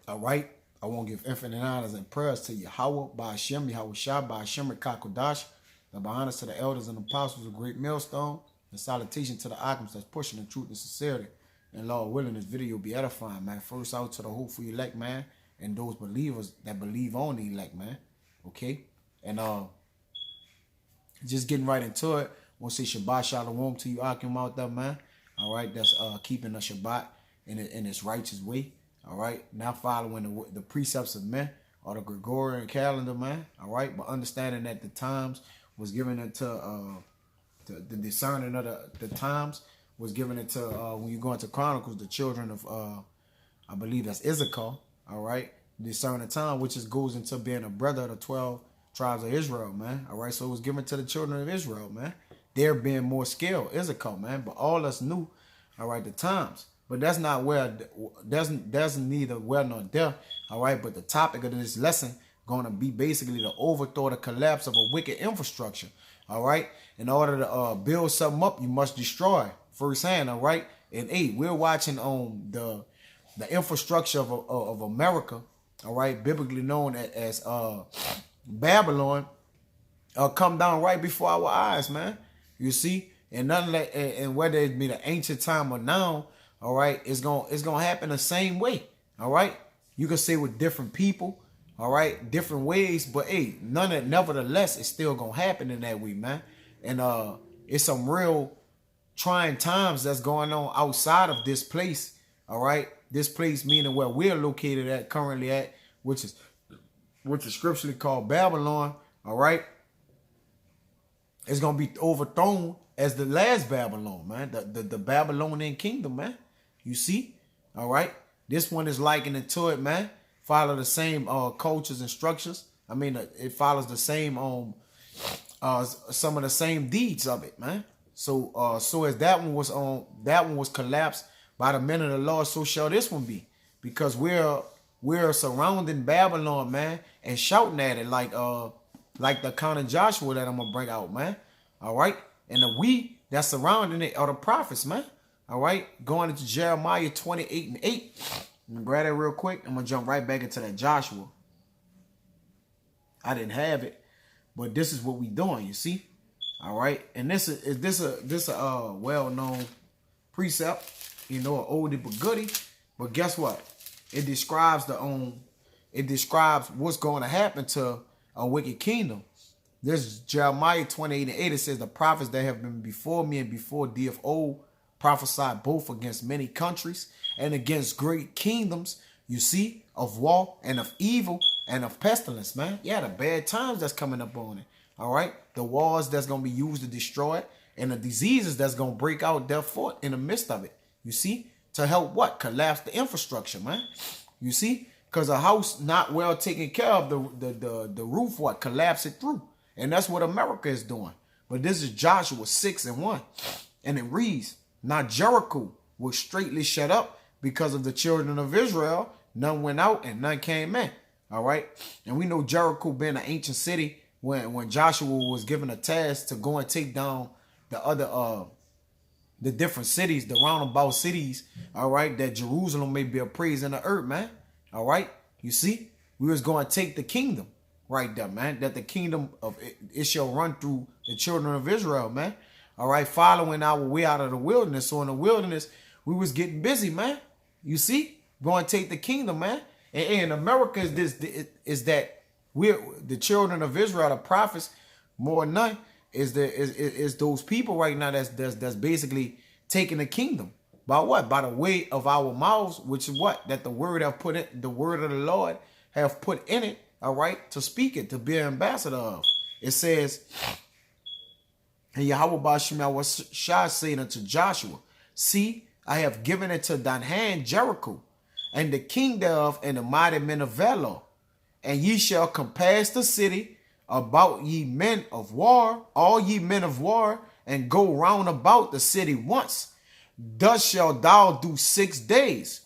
All right. I want to give infinite honors and prayers to Yahweh, Ba'ashem, Yahweh Shah, Ba'ashem, Kakodash. The honors to the elders and apostles of Great Millstone. And salutation to the alchemists that's pushing the truth and sincerity. And Lord willing, this video will be edifying, man. First out to the hopeful elect, man. And those believers that believe on the elect, man. Okay? And just getting right into it. I want to say Shabbat Shalom to you, Akim, out there, man. All right? That's keeping the Shabbat in its righteous way. All right, not following the precepts of men or the Gregorian calendar, man. All right, but understanding that the times was given into the discerning of the times was given into when you go into Chronicles, the children of I believe that's Issachar. All right, discerning time, which goes into being a brother of the 12 tribes of Israel, man. All right, so it was given to the children of Israel, man. They're being more skilled, Issachar, man. But all us knew, all right, the times. But that's not where, that's neither where nor there, all right? But the topic of this lesson going to be basically the overthrow, the collapse of a wicked infrastructure, all right? In order to build something up, you must destroy firsthand, all right? And 8, we're watching on the infrastructure of America, all right, biblically known as Babylon, come down right before our eyes, man. You see? And none of that, and whether it be the ancient time or now, all right, it's gonna happen the same way. All right, you can say with different people, all right, different ways, but hey, nevertheless, it's still gonna happen in that way, man. And it's some real trying times that's going on outside of this place. All right, this place meaning where we're located at currently at, which is scripturally called Babylon. All right, it's gonna be overthrown as the last Babylon, man, the Babylonian kingdom, man. You see? All right? This one is likened to it, man. Follow the same cultures and structures. I mean, it follows the same some of the same deeds of it, man. So so as that one was collapsed by the men of the Lord, so shall this one be. Because we're surrounding Babylon, man, and shouting at it like the account of Joshua that I'm gonna bring out, man. All right? And the we that's surrounding it are the prophets, man. All right, going into Jeremiah 28:8. Let me grab that real quick. I'm gonna jump right back into that Joshua. I didn't have it, but this is what we doing. You see, all right. And this a well-known precept. You know, an oldie but goodie. But guess what? It describes what's going to happen to a wicked kingdom. This is Jeremiah 28:8. It says the prophets that have been before me and before thee of old prophesied both against many countries and against great kingdoms, you see, of war and of evil and of pestilence, man. Yeah, the bad times that's coming up on it. All right. The wars that's going to be used to destroy it and the diseases that's going to break out therefore in the midst of it. You see, to help what? Collapse the infrastructure, man. You see, because a house not well taken care of, the roof, what? Collapse it through. And that's what America is doing. But this is Joshua 6:1. And it reads, now Jericho was straightly shut up because of the children of Israel. None went out and none came in. All right. And we know Jericho being an ancient city when Joshua was given a task to go and take down the other the different cities, the roundabout cities, all right, that Jerusalem may be a praise in the earth, man. All right. You see, we was going to take the kingdom right there, man. That the kingdom of it shall run through the children of Israel, man. All right, following our way out of the wilderness. So in the wilderness, we was getting busy, man. You see, going to take the kingdom, man. And in America is that we're the children of Israel, the prophets, more than none, is those people right now that's basically taking the kingdom. By what? By the way of our mouths, which is what? That the word of the Lord have put in it, all right, to speak it, to be an ambassador of. It says, and Yahweh Ba'ashem Shah said unto Joshua, see, I have given it to thine hand Jericho, and the king thereof, and the mighty men of valor. And ye shall compass the city about ye men of war, all ye men of war, and go round about the city once. Thus shalt thou do 6 days.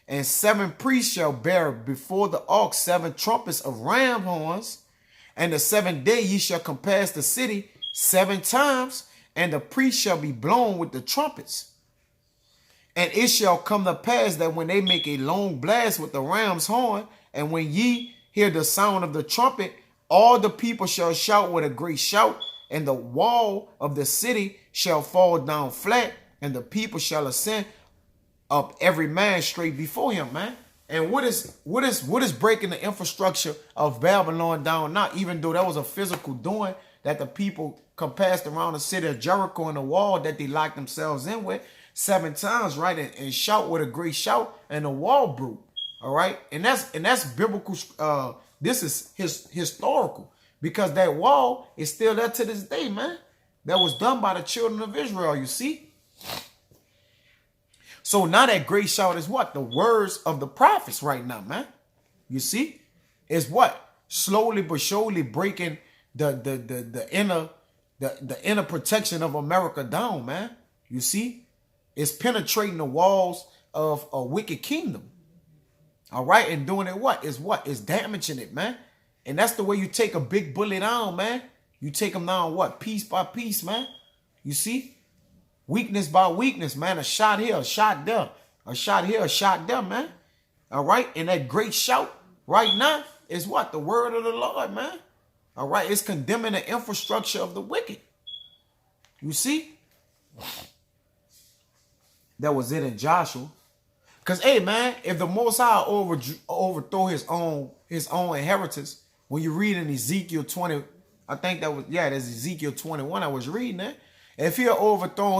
And 7 priests shall bear before the ark 7 trumpets of ram horns. And the 7th day ye shall compass the city 7 times, and the priest shall be blown with the trumpets. And it shall come to pass that when they make a long blast with the ram's horn, and when ye hear the sound of the trumpet, all the people shall shout with a great shout, and the wall of the city shall fall down flat, and the people shall ascend up every man straight before him, man. And what is breaking the infrastructure of Babylon down now, even though that was a physical doing that the people compassed around the city of Jericho and the wall that they locked themselves in with 7 times, right? And shout with a great shout, and the wall broke. All right. And that's biblical. This is historical, because that wall is still there to this day, man. That was done by the children of Israel, you see. So now that great shout is what? The words of the prophets right now, man. You see? Is what? Slowly but surely breaking the inner protection of America down, man. You see? It's penetrating the walls of a wicked kingdom. All right? And doing it what? It's damaging it, man. And that's the way you take a big bully down, man. You take them down what? Piece by piece, man. You see? Weakness by weakness, man. A shot here, a shot there. A shot here, a shot there, man. All right? And that great shout right now is what? The word of the Lord, man. All right? It's condemning the infrastructure of the wicked. You see? That was it in Joshua. Because, hey, man, if the Most High overthrow his own inheritance, when you read in Ezekiel 20, I think that was, yeah, that's Ezekiel 21 I was reading that. If he will overthrow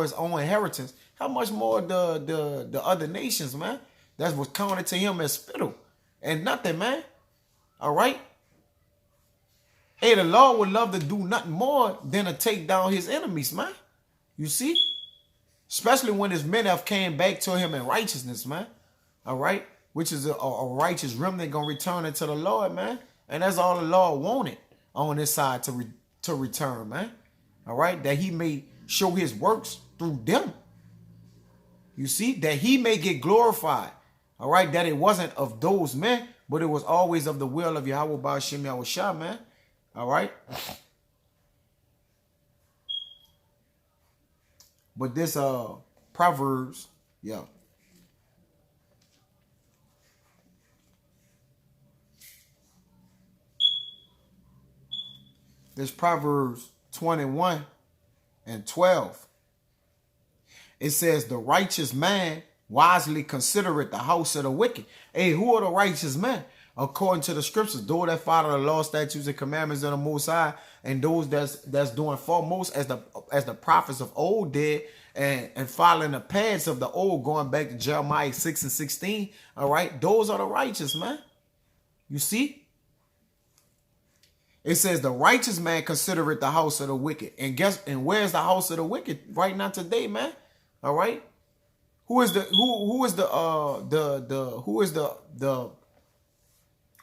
his own inheritance, how much more the other nations, man? That was counted to him as spittle and nothing, man. All right. Hey, the Lord would love to do nothing more than to take down his enemies, man. You see, especially when his men have came back to him in righteousness, man. All right, which is a righteous remnant gonna return it to the Lord, man. And that's all the Lord wanted on this side to return, man. All right, that he may show his works through them. You see, that he may get glorified. All right, that it wasn't of those men, but it was always of the will of Yahweh Ba'ashem Yahushua, man. All right. But this Proverbs, yeah. This Proverbs 21 and 12. It says, the righteous man wisely considereth the house of the wicked. Hey, who are the righteous men? According to the scriptures, those that follow the law, statutes, and commandments of the Most High, and those that's doing foremost as the prophets of old did, and following the paths of the old, going back to Jeremiah 6 and 16. All right, those are the righteous, man. You see? It says the righteous man considereth the house of the wicked. And where's the house of the wicked right now today, man? All right. Who is the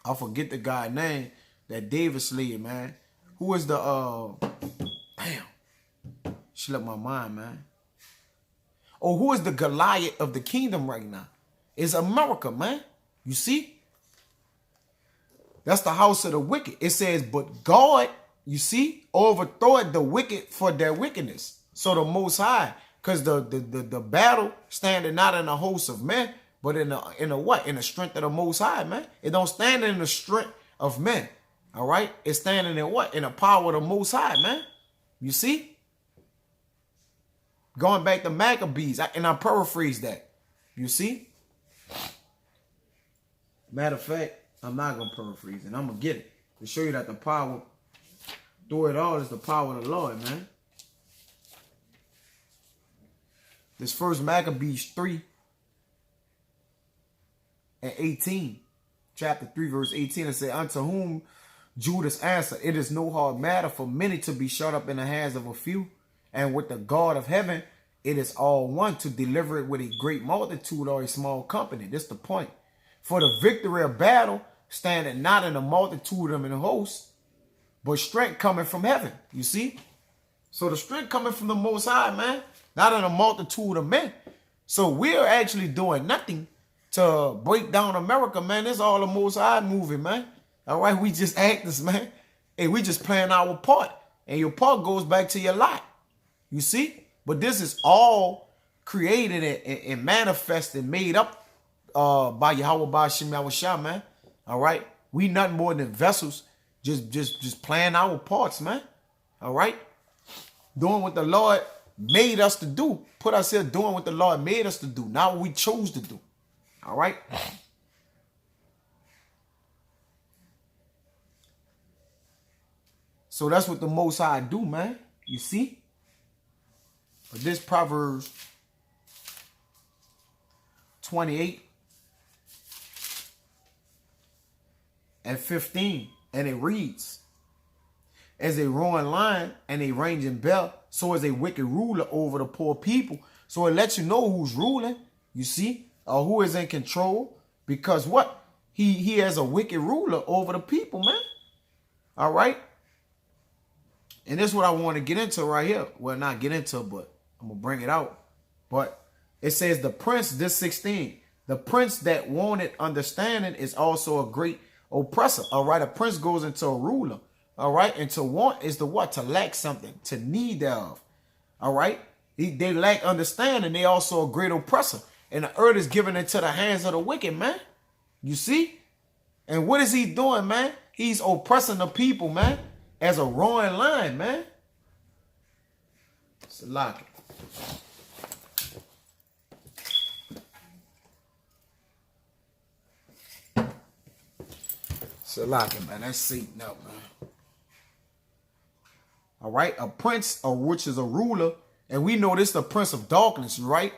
I forget the guy name that David slayed, man. Who is the damn, slipped my mind, man. Oh, who is the Goliath of the kingdom right now? It's America, man. You see? That's the house of the wicked. It says, but God, you see, overthroweth the wicked for their wickedness. So the Most High, because the battle standing not in a host of men, but in a what? In the strength of the Most High, man. It don't stand in the strength of men. All right? It's standing in what? In the power of the Most High, man. You see? Going back to Maccabees, and I paraphrase that. You see? Matter of fact, I'm not going to paraphrase it. I'm going to get it to show you that the power through it all is the power of the Lord, man. This first Maccabees 3 and 18, chapter 3, verse 18, it says, unto whom Judas answered, it is no hard matter for many to be shut up in the hands of a few, and with the God of heaven, it is all one to deliver it with a great multitude or a small company. This is the point. For the victory of battle standing not in the multitude of the host, but strength coming from heaven. You see? So the strength coming from the Most High, man, not in a multitude of men. So we're actually doing nothing to break down America, man. It's all the Most High moving, man. All right, we just actors, man. Hey, we just playing our part. And your part goes back to your lot. You see? But this is all created and manifested, made up by Yahweh Ba'Shem Yahushua, man. All right? We nothing more than vessels, just playing our parts, man. All right? Doing what the Lord made us to do. Put us here doing what the Lord made us to do, not what we chose to do. All right? So that's what the Most High do, man. You see? But this Proverbs 28 and 15, and it reads, as a roaring lion and a raging bear, so is a wicked ruler over the poor people. So it lets you know who's ruling, you see, or who is in control. Because what? He has a wicked ruler over the people, man. All right? And this is what I want to get into right here. Well, not get into, but I'm going to bring it out. But it says the prince, this 16, the prince that wanted understanding is also a great oppressor. All right? A prince goes into a ruler. All right? And to want is to what? To lack something, to need thereof. All right? They lack understanding. They also a great oppressor. And the earth is given into the hands of the wicked, man. You see? And what is he doing, man? He's oppressing the people, man. As a roaring lion, man. Salaki. Salaki, man. That's Satan up, man. All right? A prince, which is a ruler. And we know this the prince of darkness, right?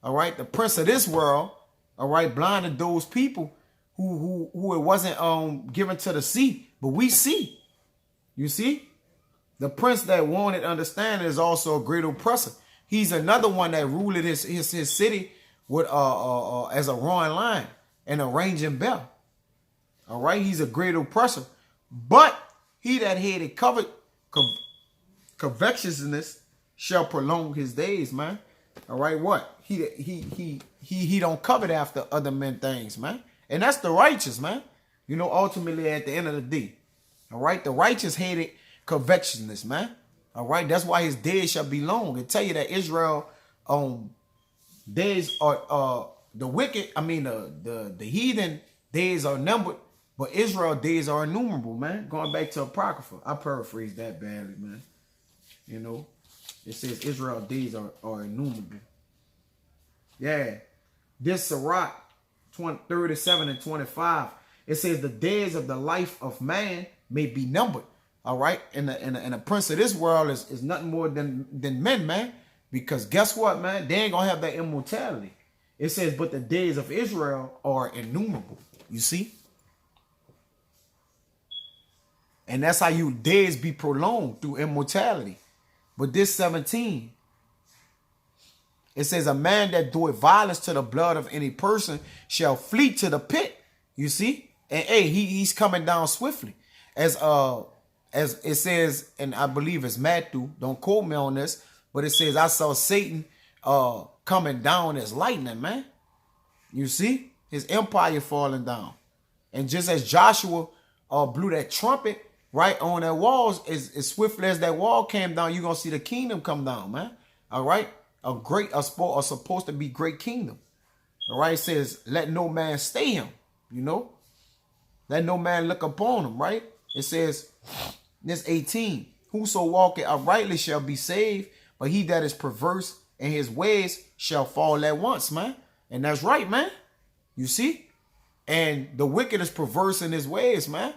All right? The prince of this world, all right, blinded those people who it wasn't given to the see. But we see. You see? The prince that wanted understanding is also a great oppressor. He's another one that ruled his city with as a roaring lion and a raging bear. All right? He's a great oppressor. But he that hated covetousness shall prolong his days, man. All right? What? He don't covet after other men things, man. And that's the righteous, man. You know, ultimately at the end of the day. All right, the righteous hated covetousness, man. All right, that's why his days shall be long. It tell you that Israel, days are the wicked. I mean, the heathen days are numbered, but Israel days are innumerable, man. Going back to Apocrypha, I paraphrase that badly, man. You know, it says Israel days are innumerable. Yeah, this Sirach 37 and 25. It says the days of the life of man may be numbered. All right. And the prince of this world is nothing more than men, man. Because guess what, man? They ain't gonna have that immortality. It says, but the days of Israel are innumerable. You see? And that's how you days be prolonged through immortality. But this 17, it says, a man that doeth violence to the blood of any person shall flee to the pit. You see? And hey, he's coming down swiftly. As it says, and I believe it's Matthew, don't quote me on this, but it says, I saw Satan coming down as lightning, man. You see? His empire falling down. And just as Joshua blew that trumpet right on that walls, as swiftly as that wall came down, you're going to see the kingdom come down, man. All right? A supposed to be great kingdom. All right? It says, let no man stay him, you know? Let no man look upon him, right? It says, this 18, whoso walketh uprightly shall be saved, but he that is perverse in his ways shall fall at once, man. And that's right, man. You see? And the wicked is perverse in his ways, man.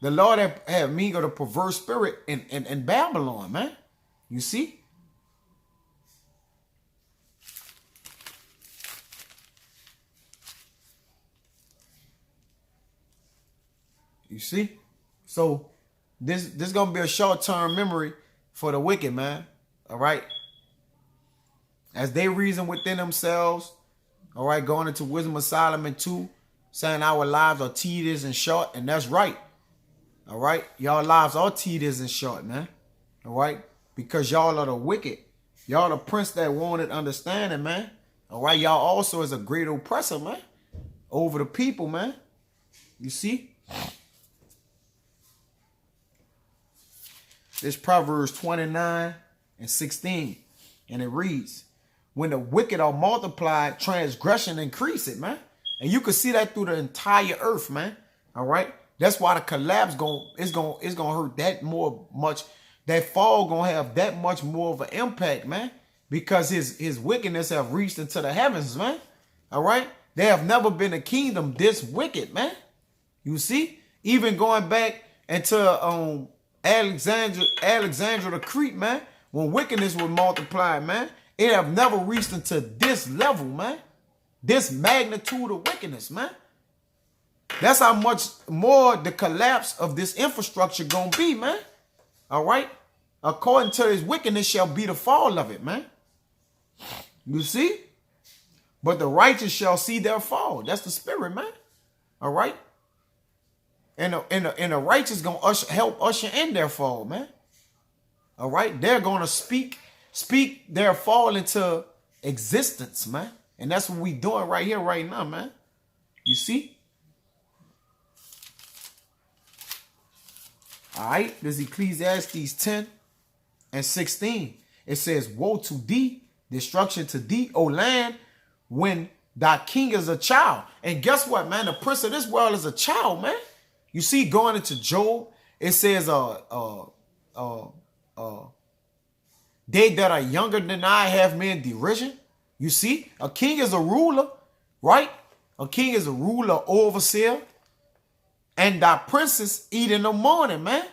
The Lord have me got a perverse spirit in Babylon, man. You see? You see? So this gonna be a short-term memory for the wicked, man. All right. As they reason within themselves, all right, going into Wisdom of Solomon 2, saying our lives are tedious and short, and that's right. All right. Y'all lives are tedious and short, man. All right. Because y'all are the wicked. Y'all the prince that wanted understanding, man. All right. Y'all also is a great oppressor, man. Over the people, man. You see? This Proverbs 29 and 16. And it reads, when the wicked are multiplied, transgression increases, man. And you can see that through the entire earth, man. All right. That's why the collapse it's gonna hurt that much. That fall gonna have that much more of an impact, man. Because his wickedness have reached into the heavens, man. All right. There have never been a kingdom this wicked, man. You see, even going back into Alexandria the Crete, man, when wickedness was multiplied, man, it have never reached into this level, man. This magnitude of wickedness, man. That's how much more the collapse of this infrastructure gonna be, man. All right? According to his wickedness shall be the fall of it, man. You see? But the righteous shall see their fall. That's the spirit, man. All right? And the righteous gonna help usher in their fall, man. All right? They're gonna speak their fall into existence, man. And that's what we doing right here, right now, man. You see? All right? This is Ecclesiastes 10 and 16. It says, woe to thee, destruction to thee, O land, when thy king is a child. And guess what, man? The prince of this world is a child, man. You see, going into Job, it says, they that are younger than I have me in derision. You see, a king is a ruler, right? A king is a ruler, overseer. And thy princes eat in the morning, man.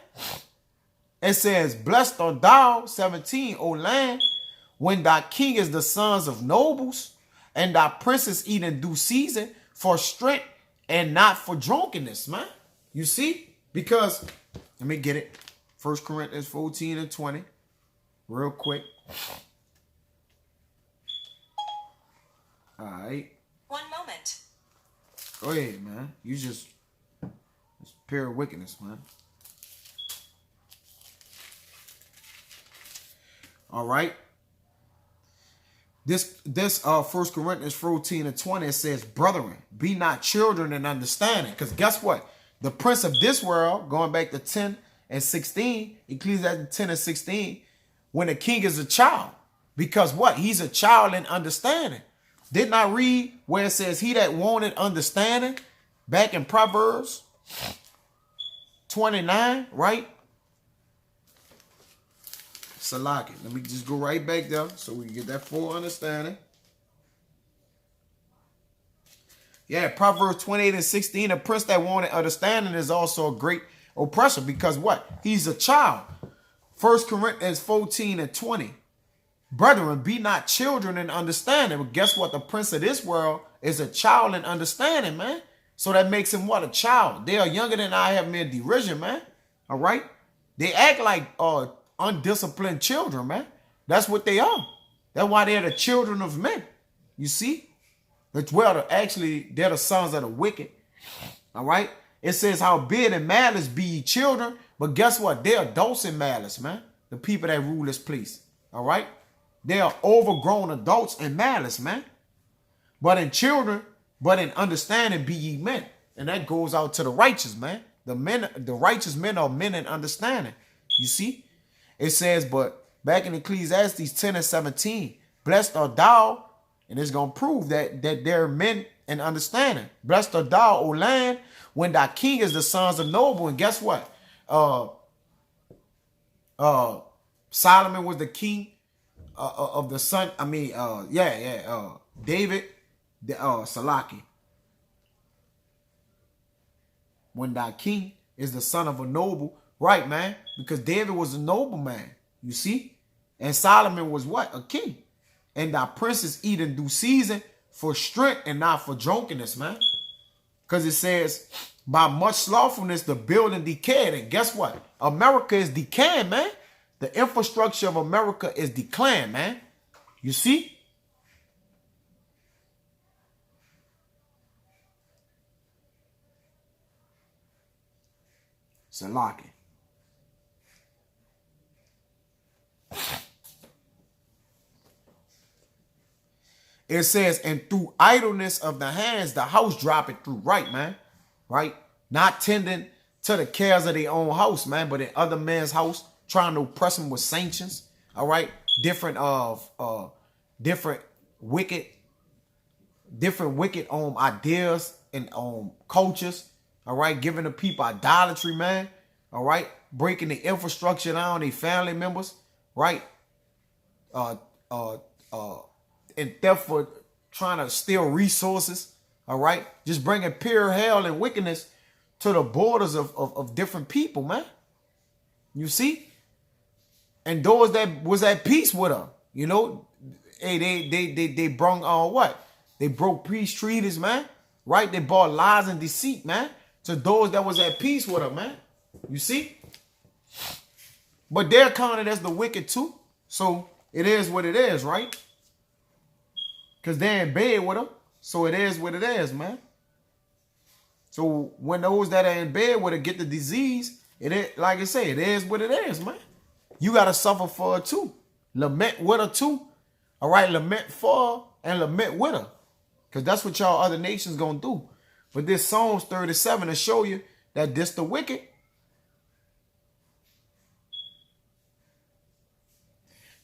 It says, blessed art thou, 17, O land, when thy king is the sons of nobles, and thy princes eat in due season for strength and not for drunkenness, man. You see? Because, let me get it. 1 Corinthians 14 and 20. Real quick. All right. One moment. Go ahead, man. You just, it's pure wickedness, man. All right. This 1 Corinthians 14 and 20, it says, brethren, be not children in understanding. Because guess what? The prince of this world, going back to 10 and 16, Ecclesiastes 10 and 16, when the king is a child. Because what? He's a child in understanding. Didn't I read where it says he that wanted understanding back in Proverbs 29, right? Salaki. Let me just go right back there so we can get that full understanding. Yeah, Proverbs 28 and 16, a prince that wanted understanding is also a great oppressor because what? He's a child. 1 Corinthians 14 and 20. Brethren, be not children in understanding. But guess what? The prince of this world is a child in understanding, man. So that makes him what? A child. They are younger than I have me in derision, man. All right? They act like undisciplined children, man. That's what they are. That's why they're the children of men. You see? Well, actually, they're the sons of the wicked. All right? It says, how big and malice be ye children. But guess what? They're adults in malice, man. The people that rule this place. All right? They are overgrown adults in malice, man. But in children, but in understanding be ye men. And that goes out to the righteous, man. The righteous men are men in understanding. You see? It says, but back in Ecclesiastes 10 and 17, blessed art thou, and it's going to prove that they're men in understanding. Blessed art thou, O land, when thy king is the sons of noble. And guess what? Solomon was the king of the son. I mean, David, Salaki. When thy king is the son of a noble. Right, man. Because David was a noble man. You see? And Solomon was what? A king. And thy princes eat in due season for strength and not for drunkenness, man. Because it says, by much slothfulness, the building decayed. And guess what? America is decaying, man. The infrastructure of America is declining, man. You see? Salaki. It says, and through idleness of the hands, the house droppeth through. Right, man. Right? Not tending to the cares of their own house, man, but in other men's house, trying to oppress them with sanctions. All right? Different wicked, different wicked ideas and cultures. All right, giving the people idolatry, man. All right, breaking the infrastructure down, their family members, right? And theft for trying to steal resources. All right, just bringing pure hell and wickedness to the borders of different people, man. You see, and those that was at peace with her, you know, hey, they brung what? They broke peace treaties, man. Right? They brought lies and deceit, man, to those that was at peace with her, man. You see? But they're counted as the wicked too. So it is what it is, right? Because they're in bed with her. So it is what it is, man. So when those that are in bed with her get the disease, it is, like I say, it is what it is, man. You got to suffer for her too. Lament with her too. All right, lament for her and lament with her. Because that's what y'all other nations going to do. But this Psalms 37 to show you that this the wicked.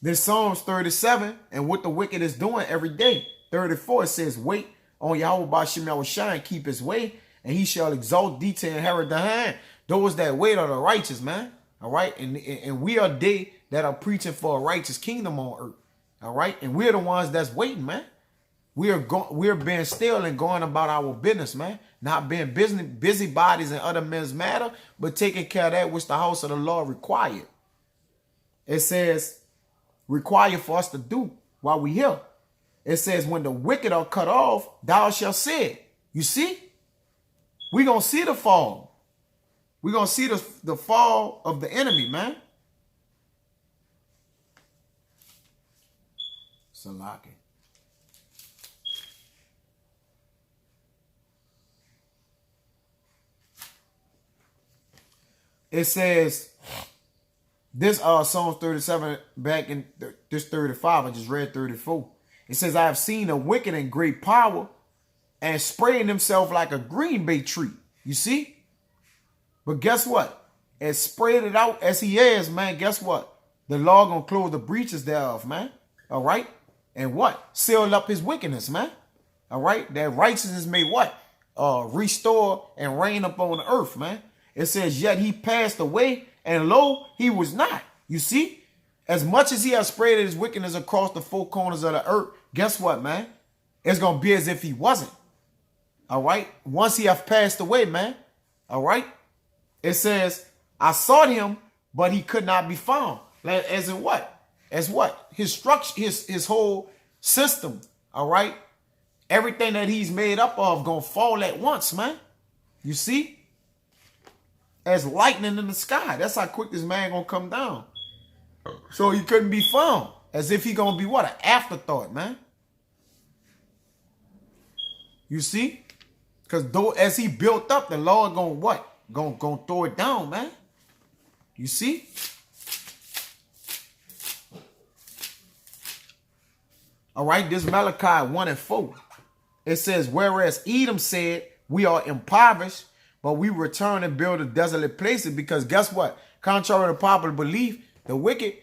This Psalms 37 and what the wicked is doing every day. 34 it says, wait on Yahweh Ba'Shem Yahushua and keep his way, and he shall exalt thee to inherit the hand. Those that wait are the righteous, man. All right. And we are they that are preaching for a righteous kingdom on earth. All right. And we're the ones that's waiting, man. We're being still and going about our business, man. Not being busybodies in other men's matter, but taking care of that which the house of the Lord required. It says, require for us to do while we here. It says, when the wicked are cut off, thou shalt see it. You see? We're going to see the fall. We're going to see the fall of the enemy, man. Salaki. It says, this Psalms 37 back in this 35, I just read 34. It says, I have seen a wicked and great power and spraying himself like a green bay tree. You see? But guess what? As sprayed it out as he is, man, guess what? The Lord gonna close the breaches thereof, man. All right? And what? Seal up his wickedness, man. All right? That righteousness may what? Restore and reign upon the earth, man. It says, yet he passed away, and lo, he was not. You see? As much as he has spread his wickedness across the four corners of the earth, guess what, man? It's going to be as if he wasn't. All right? Once he have passed away, man. All right? It says, I sought him, but he could not be found. As in what? As what? His structure, his whole system. All right? Everything that he's made up of going to fall at once, man. You see? As lightning in the sky. That's how quick this man going to come down. So he couldn't be found. As if he going to be what? An afterthought, man. You see? Because though as he built up, the Lord going to what? Going to throw it down, man. You see? All right, this Malachi 1 and 4. It says, whereas Edom said, we are impoverished, but we return and build a desolate places, because guess what? Contrary to popular belief, the wicked,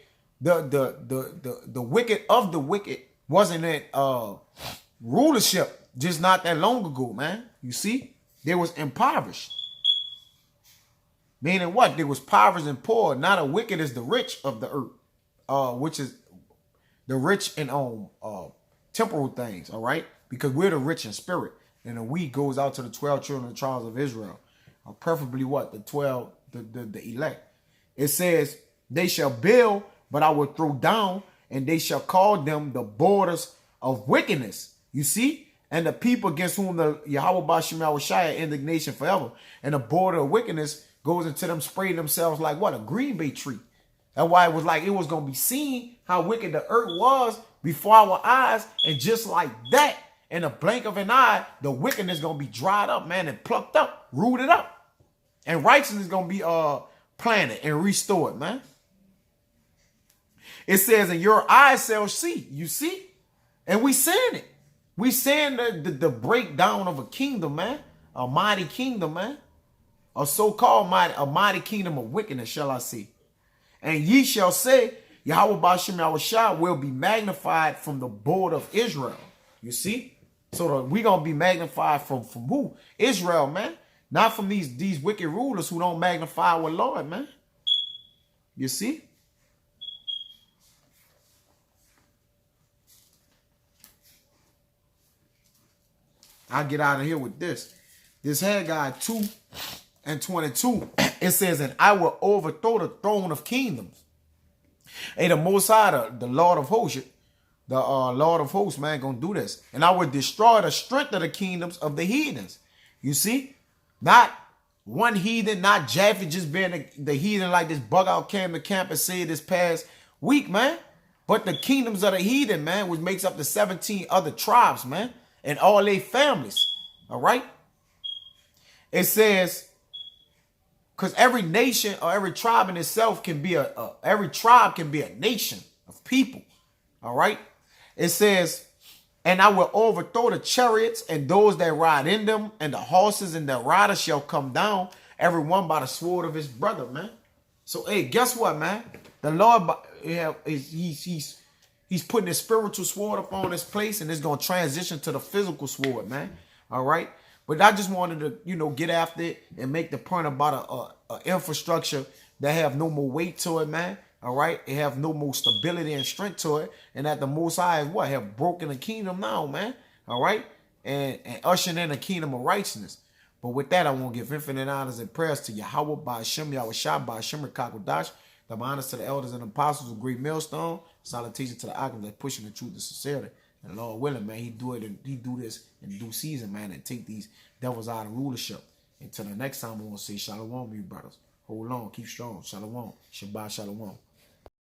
the wicked of the wicked wasn't in rulership just not that long ago, man. You see? They was impoverished. Meaning what? They was impoverished and poor. Not as wicked as the rich of the earth, which is the rich in temporal things, all right? Because we're the rich in spirit. And the we goes out to the 12 children of the tribes of Israel. Preferably what? The 12, the elect. It says, they shall build, but I will throw down, and they shall call them the borders of wickedness. You see? And the people against whom the Yahweh Ba'Shem Yahushua indignation forever. And the border of wickedness goes into them spraying themselves like what? A green bay tree. That's why it was like it was going to be seen how wicked the earth was before our eyes. And just like that, in a blink of an eye, the wickedness is going to be dried up, man, and plucked up, rooted up. And righteousness is going to be planted and restored, man. It says, and your eyes shall see. You see? And we saying it. We saying the breakdown of a kingdom, man. A mighty kingdom, man. A so-called mighty kingdom of wickedness, shall I see. And ye shall say, Yahweh Ba'ashem Yahushua will be magnified from the board of Israel. You see? So we're going to be magnified from who? Israel, man. Not from these wicked rulers who don't magnify our Lord, man. You see? I'll get out of here with this. This Haggai 2:22. It says, and I will overthrow the throne of kingdoms. Hey, the Most High, the Lord of hosts, Lord of hosts, man, gonna do this. And I will destroy the strength of the kingdoms of the heathens. You see? Not one heathen, not Japheth just being the heathen like this bug out came to camp and said this past week, man. But the kingdoms of the heathen, man, which makes up the 17 other tribes, man, and all their families. All right? It says, because every nation or every tribe in itself can be every tribe can be a nation of people. All right? It says, and I will overthrow the chariots and those that ride in them, and the horses and the riders shall come down, every one by the sword of his brother, man. So, hey, guess what, man? The Lord, he's putting his spiritual sword up on this place, and it's going to transition to the physical sword, man. All right? But I just wanted to, get after it and make the point about a infrastructure that have no more weight to it, man. All right? It have no more stability and strength to it. And that the Most High is what? Have broken the kingdom now, man. All right? And ushering in a kingdom of righteousness. But with that, I want to give infinite honors and prayers to Yahweh, Ba'ashem, Yahushua, Ba'ashem, Rekakodash. The honors to the elders and apostles of Great Millstone. Salutation to the alchemists that pushing the truth and sincerity. And Lord willing, man, he do this in due season, man, and take these devils out of rulership. Until the next time, I want to say shalom, you brothers. Hold on, keep strong. Shalom. Shabbat shalom.